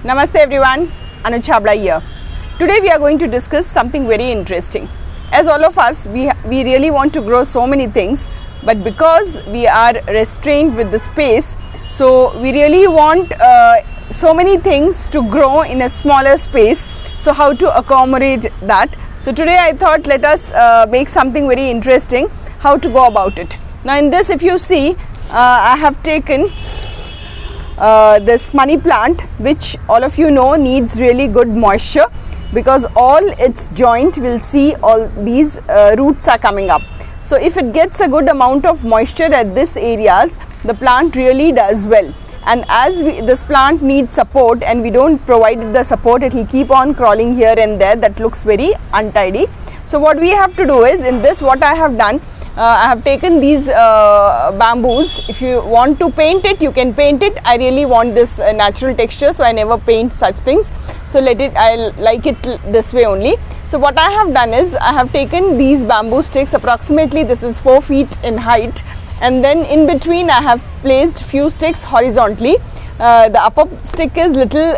Namaste everyone, Anuj Chhabla here. Today we are going to discuss something very interesting. As all of us, we really want to grow so many things, but because we are restrained with the space, so we really want so many things to grow in a smaller space. So how to accommodate that? So today I thought let us make something very interesting, how to go about it. Now in this, if you see, I have taken this money plant, which all of you know needs really good moisture, because all its joint will see all these roots are coming up. So if it gets a good amount of moisture at this areas, the plant really does well. And as this plant needs support and we don't provide it the support, it will keep on crawling here and there. That looks very untidy. So what we have to do is, in this what I have done, I have taken these bamboos. If you want to paint it, you can paint it. I really want this natural texture, so I never paint such things. So I like it this way only. So what I have done is, I have taken these bamboo sticks, approximately this is 4 feet in height, and then in between I have placed few sticks horizontally. The upper stick is little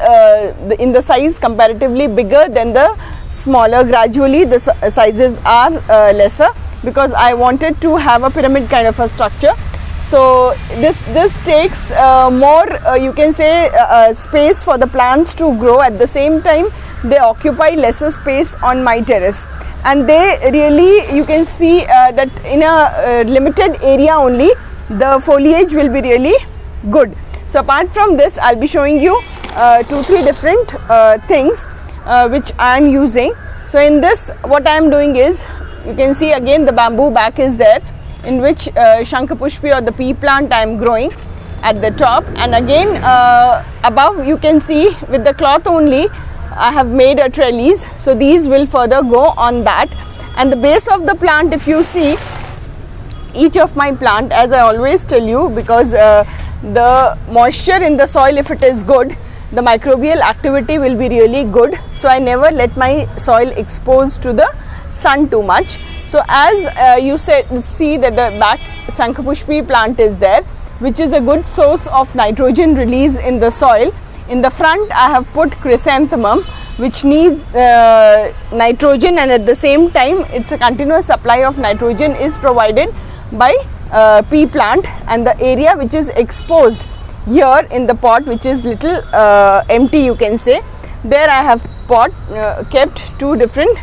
in the size comparatively bigger than the smaller. Gradually the sizes are lesser, because I wanted to have a pyramid kind of a structure. So this takes more you can say space for the plants to grow. At the same time, they occupy lesser space on my terrace, and they really, you can see that in a limited area only the foliage will be really good. So apart from this, I'll be showing you 2-3 different things which I am using. So in this, what I am doing is, you can see again the bamboo back is there, in which Shankhapushpi or the pea plant I am growing at the top, and again above you can see with the cloth only I have made a trellis, so these will further go on that. And the base of the plant, if you see, each of my plant, as I always tell you, because the moisture in the soil, if it is good, the microbial activity will be really good. So I never let my soil exposed to the sun too much. So as you see that the back Shankhapushpi plant is there, which is a good source of nitrogen release in the soil. In the front I have put chrysanthemum, which needs nitrogen, and at the same time it's a continuous supply of nitrogen is provided by pea plant. And the area which is exposed here in the pot, which is little empty, you can say, there I have kept 2 different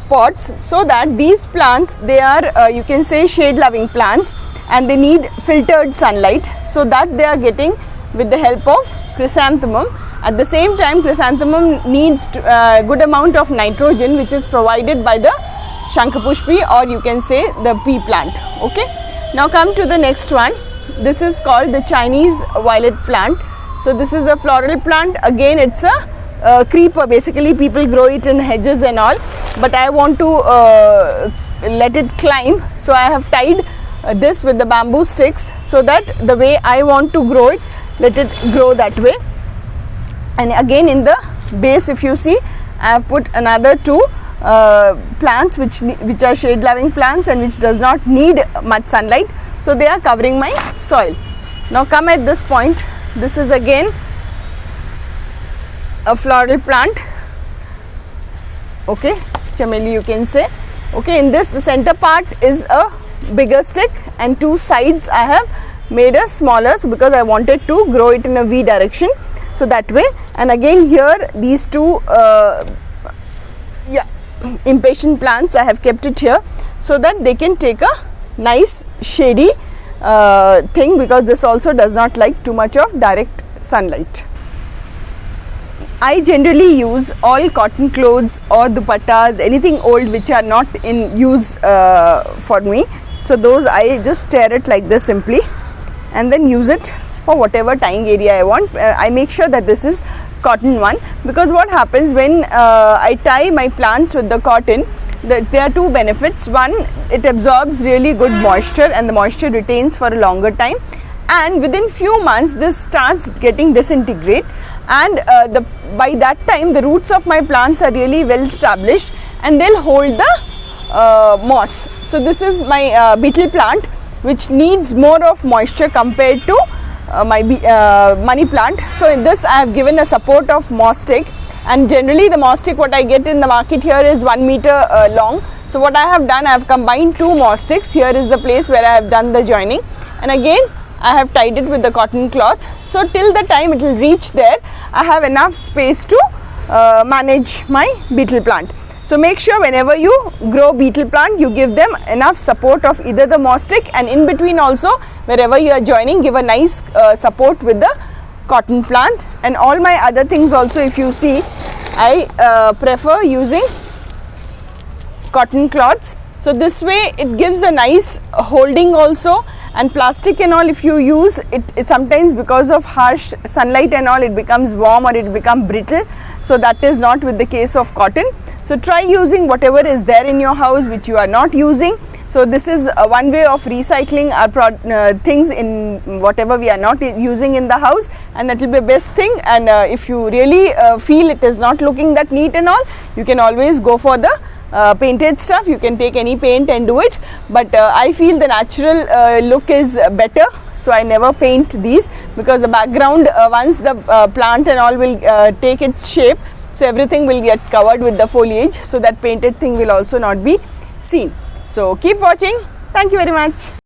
pots, so that these plants, they are you can say shade loving plants, and they need filtered sunlight, so that they are getting with the help of chrysanthemum. At the same time, chrysanthemum needs good amount of nitrogen, which is provided by the Shankhapushpi, or you can say the pea plant. Okay, now come to the next one. This is called the Chinese violet plant. So this is a floral plant. Again, it's a creeper. Basically people grow it in hedges and all, but I want to let it climb. So I have tied this with the bamboo sticks, so that the way I want to grow it, let it grow that way. And again in the base, if you see, I have put another 2 plants which are shade loving plants and which does not need much sunlight, so they are covering my soil. Now come at this point. This is again a floral plant, okay, chameli you can say. Okay, in this the center part is a bigger stick, and 2 sides I have made a smaller, so because I wanted to grow it in a V direction, so that way. And again here these 2 impatient plants, I have kept it here, so that they can take a nice shady thing, because this also does not like too much of direct sunlight. I generally use all cotton clothes or dupattas, anything old which are not in use for me. So those I just tear it like this simply, and then use it for whatever tying area I want. I make sure that this is cotton one, because what happens when I tie my plants with the cotton, there are 2 benefits. One, it absorbs really good moisture, and the moisture retains for a longer time, and within few months this starts getting disintegrate, and by that time the roots of my plants are really well established, and they'll hold the moss. So this is my beetle plant, which needs more of moisture compared to money plant. So in this I have given a support of moss stick, and generally the moss stick what I get in the market here is 1 meter long. So what I have done, I have combined 2 moss sticks. Here is the place where I have done the joining, and again I have tied it with the cotton cloth. So till the time it will reach there, I have enough space to manage my beetle plant. So make sure whenever you grow beetle plant, you give them enough support of either the moss stick, and in between also wherever you are joining, give a nice support with the cotton plant. And all my other things also, if you see, I prefer using cotton cloths. So this way it gives a nice holding also. And plastic and all, if you use it sometimes because of harsh sunlight and all, it becomes warm or it becomes brittle. So that is not with the case of cotton. So try using whatever is there in your house which you are not using. So this is one way of recycling our things in whatever we are not using in the house, and that will be the best thing. And if you really feel it is not looking that neat and all, you can always go for the painted stuff. You can take any paint and do it, but I feel the natural look is better. So I never paint these, because the background once the plant and all will take its shape, so everything will get covered with the foliage, so that painted thing will also not be seen. So keep watching. Thank you very much.